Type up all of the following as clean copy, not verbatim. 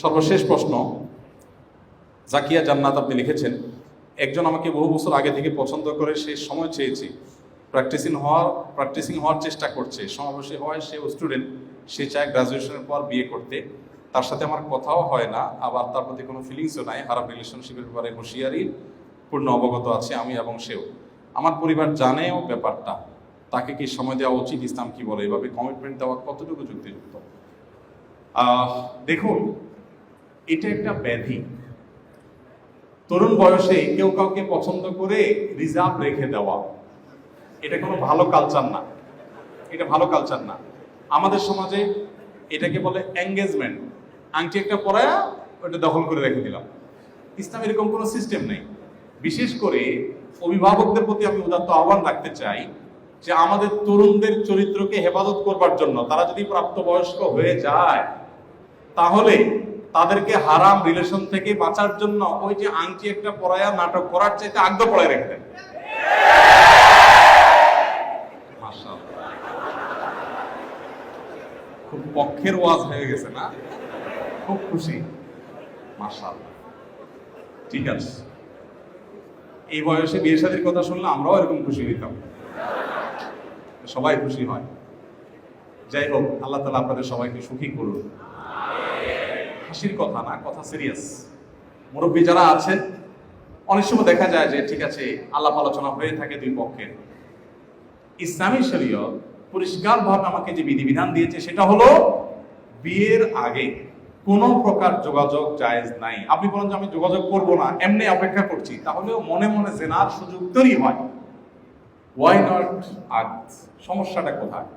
সর্বশেষ প্রশ্ন, জাকিয়া জান্নাত আপনি লিখেছেন, একজন আমাকে বহু বছর আগে থেকে পছন্দ করে, সে সময় চেয়েছে, প্র্যাকটিসিং হওয়ার চেষ্টা করছে, সমাবেশে হয়, সে স্টুডেন্ট, সে চায় গ্রাজুয়েশনের পর বিয়ে করতে, তার সাথে আমার কথাও হয় না, আবার তার প্রতি কোনো ফিলিংসও নাই, হারাম রিলেশনশিপের ব্যাপারে হুঁশিয়ারির পূর্ণ অবগত আছে আমি এবং সেও। আমার পরিবার জানেও ব্যাপারটা, তাকে কি সময় দেওয়া উচিত? ইসলাম কি বলে? এভাবে কমিটমেন্ট দেওয়া কতটুকু যুক্তিযুক্ত? দেখুন, এটা একটা ব্যাধি। তরুণ বয়সে কেউ কাউকে পছন্দ করে রিজার্ভ রেখে দেওয়া, এটা কোনো ভালো কালচার না, এটা ভালো কালচার না। আমাদের সমাজে এটাকে বলে এঙ্গেজমেন্ট। আংটি একটা পরায়া ওটা দখল করে রেখে দিলাম। ইসলাম এরকম কোনো সিস্টেম নেই। বিশেষ করে অভিভাবকদের প্রতি আমি উদাত্ত আহ্বান রাখতে চাই যে আমাদের তরুণদের চরিত্রকে হেফাজত করবার জন্য, তারা যদি প্রাপ্তবয়স্ক হয়ে যায় তাহলে তাদেরকে হারাম রিলেশন থেকে বাঁচার জন্য ওই যে আংটি একটা পরায়া নাটক করার চাইতে আগদ পড়ায় রেখে দেন। খুব পক্ষের ওয়াজ হয়ে গেছে না? খুব খুশি, মাশাআল্লাহ। ঠিক আছে, এই বয়সে বিয়ে শাদীর কথা শুনলে আমরাও এরকম খুশি হইতাম, সবাই খুশি হয়। যাই হোক, আল্লাহ তাআলা আপনাদের সবাইকে সুখী করুন। হাসির কথা না, কথা সিরিয়াস। মুরব্বী যারা আছেন, অনেক সময় দেখা যায় যে ঠিক আছে আলাপ আলোচনা হয়ে থাকে দুই পক্ষের। ইসলামী শরীয়ত পরিষ্কারভাবে আমাকে যে বিধিবিধান দিয়েছে সেটা হলো বিয়ের আগে কোনো প্রকার যোগাযোগ জায়েজ নাই। আপনি বলেন যে আমি যোগাযোগ করব না, এমনি অপেক্ষা করছি, তাহলেও মনে মনে জেনার সুযোগ তৈরি হয়। ওয়াই নট আগদ? সমস্যাটা কোথায়?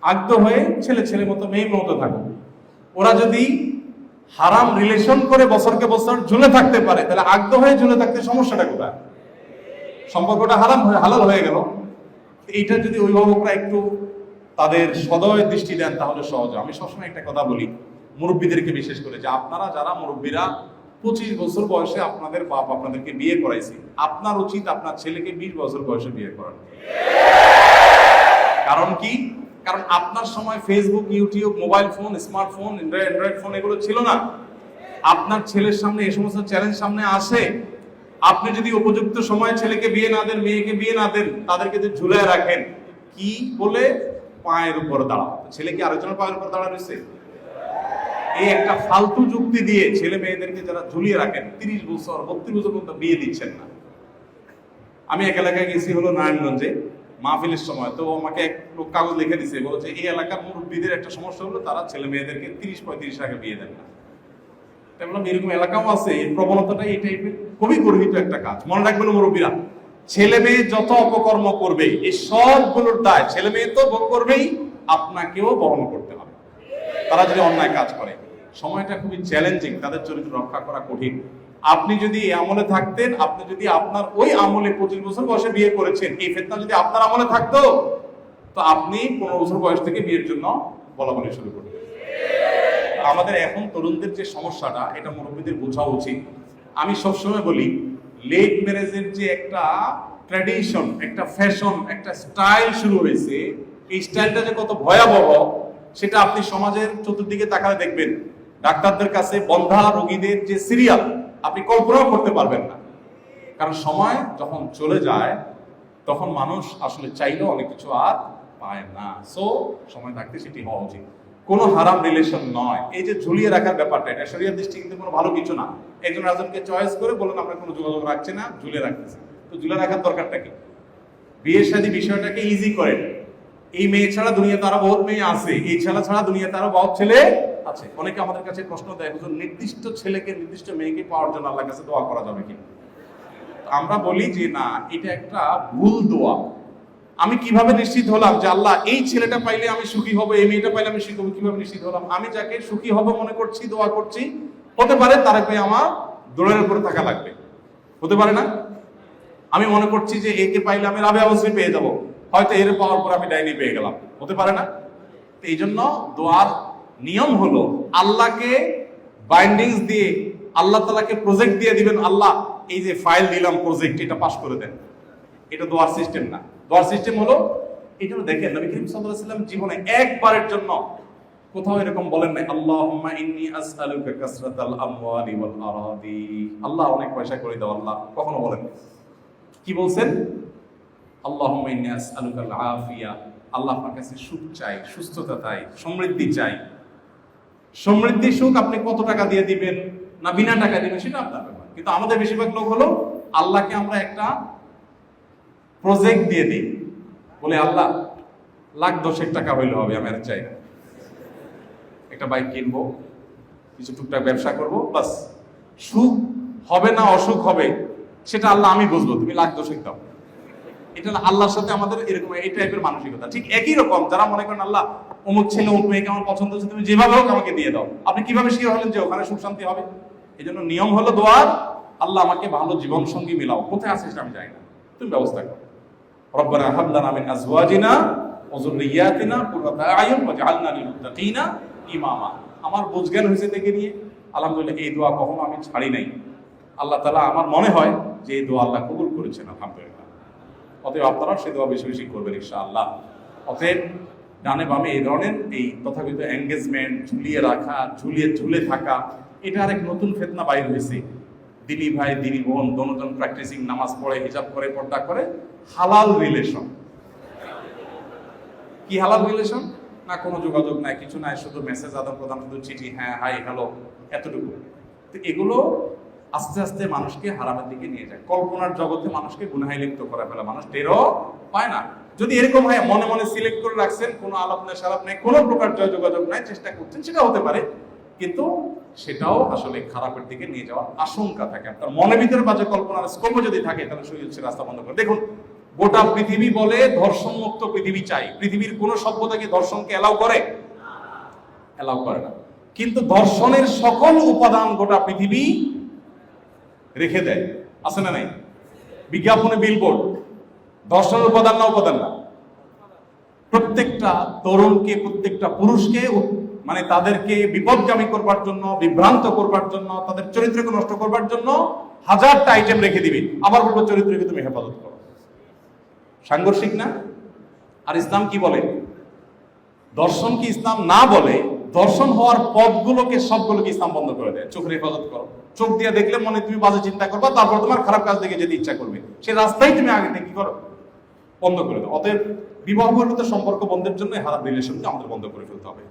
আগদ হয়ে ছেলে ছেলে মতো মেয়ে মতো থাকুক। ওরা যদি হারাম রিলেশন করে বছরকে বছর ঝুলে থাকতে পারে, তাহলে আগদ হয়ে ঝুলে থাকতে সমস্যাটা কোথায়? সম্পর্কটা হালাল হয়ে গেল। এইটা যদি অভিভাবকরা একটু তাদের সদয় দৃষ্টি দেন তাহলে সহজ। আমি সবসময় একটা কথা বলি মুরব্বীদেরকে, বিশেষ করে, যে আপনারা যারা মুরব্বীরা 25 বছর বয়সে আপনাদের বাপ আপনাদেরকে বিয়ে করাইছে, আপনার উচিত আপনার ছেলেকে 20 বছর বয়সে বিয়ে করানো। কারণ কি? কারণ আপনার সময় Facebook, YouTube, mobile phone, smartphone, Android phone এগুলো ছিল না। আপনার ছেলের সামনে এই সমস্ত চ্যালেঞ্জ সামনে আসে। আপনি যদি উপযুক্ত সময়ে ছেলেকে বিয়ে না দেন, মেয়েকে বিয়ে না দেন, তাদেরকে যদি ঝুলায় রাখেন, কি বলে পায়ের উপর দাঁড়াও, ছেলে কি আরেকজনের পায়ের উপর দাঁড়া রয়েছে? এই একটা ফালতু যুক্তি দিয়ে ছেলে মেয়েদেরকে যারা ঝুলিয়ে রাখেন 30 বছর 32 বছর পর্যন্ত বিয়ে দিচ্ছেন না। আমি এক এলাকায় গেছি, হলো নারায়ণগঞ্জে, মাহফিলের সময়। তো আমাকে এক লোক কাগজ লিখে দিছে, বলছে এই এলাকার মুরব্বীদের একটা সমস্যা হলো তারা ছেলে মেয়েদেরকে 30-35 আগে বিয়ে দেন না। এরকম এলাকাও আছে, এই প্রবণতাটা এই টাইপের, খুবই গর্হিত একটা কাজ। মনে রাখবেন মুরব্বীরা, ছেলে মেয়ে যত অপকর্ম করবে এই সবগুলোর দায় ছেলে মেয়ে তো ভোগ করবেই, আপনাকেও বহন করতে হবে তারা যদি অন্যায় কাজ করে। সময়টা খুবই চ্যালেঞ্জিং, তাদের চরিত্র রক্ষা করা কঠিন। আপনি যদি এই আমলে থাকতেন, আপনি যদি আপনার ওই আমলে 25 বছর বয়সে বিয়ে করেছেন, এই ফিতনা যদি আপনার আমলে থাকতো, তো আপনি 15 বছর বয়স থেকে বিয়ের জন্য বলাবলি শুরু করতেন। আমাদের এখন তরুণদের যে সমস্যাটা, এটা মুরব্বীদের বোঝা উচিত। আমি সবসময় বলি, লেট ম্যারেজের যে একটা ট্র্যাডিশন, একটা ফ্যাশন, একটা স্টাইল শুরু হয়েছে, এই স্টাইলটা যে কত ভয়াবহ সেটা আপনি সমাজের চতুর্দিকে তাকালে দেখবেন। ডাক্তারদের কাছে বন্ধা রোগীদের যে সিরিয়াল, আপনি কল্পনাও করতে পারবেন না। কারণ সময় যখন চলে যায় তখন মানুষ আসলে চাইলেও অনেক কিছু আর পায় না। সো সময় থাকতে সেটি হওয়া উচিত। কোনো হারাম রিলেশন নয়। এই যে ঝুলিয়ে রাখার ব্যাপারটা, এটা শরীয়তের দৃষ্টি কিন্তু কোনো ভালো কিছু না। একজন রাজনকে চয়েস করে বলেন আমরা কোনো যোগাযোগ রাখছি না, ঝুলে রাখতেছি। তো ঝুলে রাখার দরকারটা কি? বিয়ে শাদী বিষয়টাকে ইজি করেন। এই মেয়ে ছাড়া দুনিয়াতে আরো বহুত মেয়ে আছে, এই ছেলে ছাড়া দুনিয়াতে আরো বহুত ছেলে আছে। অনেকে আমাদের কাছে প্রশ্ন দেয়, হুজুর নির্দিষ্ট ছেলেকে নির্দিষ্ট মেয়েকে পাওয়ার জন্য আল্লাহর কাছে দোয়া করা যাবে কি? আমরা বলি যে না, এটা একটা ভুল দোয়া। আমি কিভাবে নিশ্চিত হলাম যে আল্লাহ এই ছেলেটা পাইলে আমি সুখী হব, এই মেয়েটা পাইলে আমি সুখী হব? কিভাবে নিশ্চিত হলাম? আমি যাকে সুখী হব মনে করছি, দোয়া করছি, হতে পারে তার পেয়ে আমার দোলের উপরে থাকা লাগবে, হতে পারে না? আমি মনে করছি যে একে পাইলে আমি রাবেয়া বসরি পেয়ে যাব, হয়তো এর পাওয়ার পর আমি ডাইনি পেয়ে গেলাম, হতে পারে না? এই জন্য দোয়ার নিয়ম হলো আল্লাহকে বাইন্ডিংস দিয়ে, আল্লাহ তাআলাকে প্রজেক্ট দিয়ে দিবেন, আল্লাহ এই যে ফাইল দিলাম প্রজেক্ট, এটা পাস করে দেন। এটা দোয়ার সিস্টেম না। দোয়ার সিস্টেম হলো, এটা দেখেন নবী করিম সাল্লাল্লাহু আলাইহি ওয়াসাল্লাম জীবনে একবারের জন্য কোথাও এরকম বলেন নাই আল্লাহুম্মা ইন্নী আসআলুকা কাসরাতাল আমওয়ালি ওয়াল আরাদি, আল্লাহ অনেক পয়সা করে দাও আল্লাহ, কখনো বলেন নাই। কি বলছেন? আল্লাহুম্মা ইন্নী আসআলুকাল আফিয়া, আল্লাহ আপনার কাছে সুখ চাই, সুস্থতা চাই, সমৃদ্ধি চাই। সমৃদ্ধি সুখ আপনি কত টাকা দিয়ে দিবেন না বিনা টাকা দিবেন সেটা আপনার ব্যাপার, কিন্তু আমাদের বেশিরভাগ লোক হলো আল্লাহকে আমরা একটা প্রজেক্ট দিয়ে দিই, বলে আল্লাহ লাখ 10 টাকা হইলে হবে, আমি আর চাই না, একটা বাইক কিনবো, কিছু টুকটাক ব্যবসা করবো, বাস। সুখ হবে না অসুখ হবে সেটা আল্লাহ আমি বুঝবো, তুমি লাখ 10 দাও। এটা আল্লাহর সাথে আমাদের এরকম এই টাইপের মানসিকতা। ঠিক একই রকম যারা মনে করেন আল্লাহ অমুক ছেলে অমুক মেয়েকে আমার পছন্দ হচ্ছে, তুমি যেভাবে হোক আমাকে দিয়ে দাও, আপনি কিভাবে শিওর হলেন যে ওখানে সুখ শান্তি হবে? এই জন্য নিয়ম হলো দোয়ার, আল্লাহ আমাকে ভালো জীবন সঙ্গী মিলাও, কোথায় আছে সেটা আমি জানি না, তুমি ব্যবস্থা করো। রব্বানা হাব লানা মিন আজওয়াজিনা ওয়া যুররিয়াতিনা কুররাতা আয়ুন ওয়াজআলনা লিল মুত্তাকিনা ইমামা। আমার বুঝজ্ঞান হয়েছে থেকে নিয়ে আলহামদুলিল্লাহ এই দোয়া কখনো আমি ছাড়ি নাই। আল্লাহ তাআলা আমার মনে হয় যে এই দোয়া আল্লাহ কবুল করেছেন আলহামদুলিল্লাহ। অতএব আপনারা সেই দোয়া বেশি বেশি করবেন ইনশাআল্লাহ। অতএব ডানে বামে এই ধরনের এই তথাকথিত এঙ্গেজমেন্ট, ঝুলিয়ে রাখা, ঝুলে থাকা, এটা আরেক নতুন ফিতনা বাইর হয়েছে। দিনী ভাই দিনী বোন দোনোজন প্র্যাকটিসিং, নামাজ পড়ে, হিজাব করে, পর্দা করে, হালাল রিলেশন। কি হালাল রিলেশন? না কোনো যোগাযোগ নাই, কিছু নাই, শুধু মেসেজ আদান প্রদান, শুধু চিঠি, হ্যাঁ হাই হ্যালো, এতটুকু। তো এগুলো আস্তে আস্তে মানুষকে হারামের দিকে নিয়ে যায়। কল্পনার জগতে মানুষকে গুনাহে লিপ্ত করে ফেলে, মানুষ টেরও পায় না। যদি এরকম হয় মনে মনে সিলেক্ট করে রাখছেন, কোনো আলাপ নেই সালাপ নেই, কোনো প্রকার যোগাযোগ নাই, চেষ্টা করছেন, সেটা হতে পারে, কিন্তু সেটাও আসলে খারাপের দিকে নিয়ে যাওয়ার আশঙ্কা থাকে। আপনার মনের ভিতরে বাজে কল্পনার স্কোপও যদি থাকে, তাহলে সে রাস্তা বন্ধ করে দেখুন। গোটা পৃথিবী বলে ধর্ষণ মুক্ত পৃথিবী চাই। পৃথিবীর কোন সভ্যতা কি ধর্ষণকে এলাও করে? এলাও করে না। কিন্তু ধর্ষণের সকল উপাদান গোটা পৃথিবী রেখে দেয়, আছে না নাই? বিজ্ঞাপনে বিলবোর্ড, ধর্ষণের উপাদান না উপাদান না? প্রত্যেকটা তরুণকে, প্রত্যেকটা পুরুষকে মানে তাদেরকে বিপদগামী করবার জন্য, বিভ্রান্ত করবার জন্য, তাদের চরিত্রকে নষ্ট করবার জন্য হাজারটা আইটেম রেখে দিবি, আবার বলবো চরিত্রকে তুমি হেফাজত করো। সাংঘর্ষিক না? আর ইসলাম কি বলে? দর্শন কি ইসলাম না বলে? দর্শন হওয়ার পথগুলোকে সবগুলোকে ইসলাম বন্ধ করে দেয়। চোখের হেফাজত করো, চোখ দিয়ে দেখলে মনে তুমি বাজে চিন্তা করবা, তারপর তোমার খারাপ কাজ দেখে যেতে ইচ্ছা করবে, সেই রাস্তায় তুমি আগে থেকে কি করো? বন্ধ করে দাও। অতএব বিবাহ বহির্ভূত সম্পর্ক বন্ধের জন্য হারাম রিলেশনকে আমাদের বন্ধ করে ফেলতে হবে।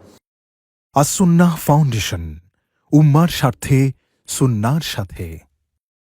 আস-সুন্নাহ ফাউন্ডেশন, উম্মার স্বার্থে সুন্নাহর সাথে।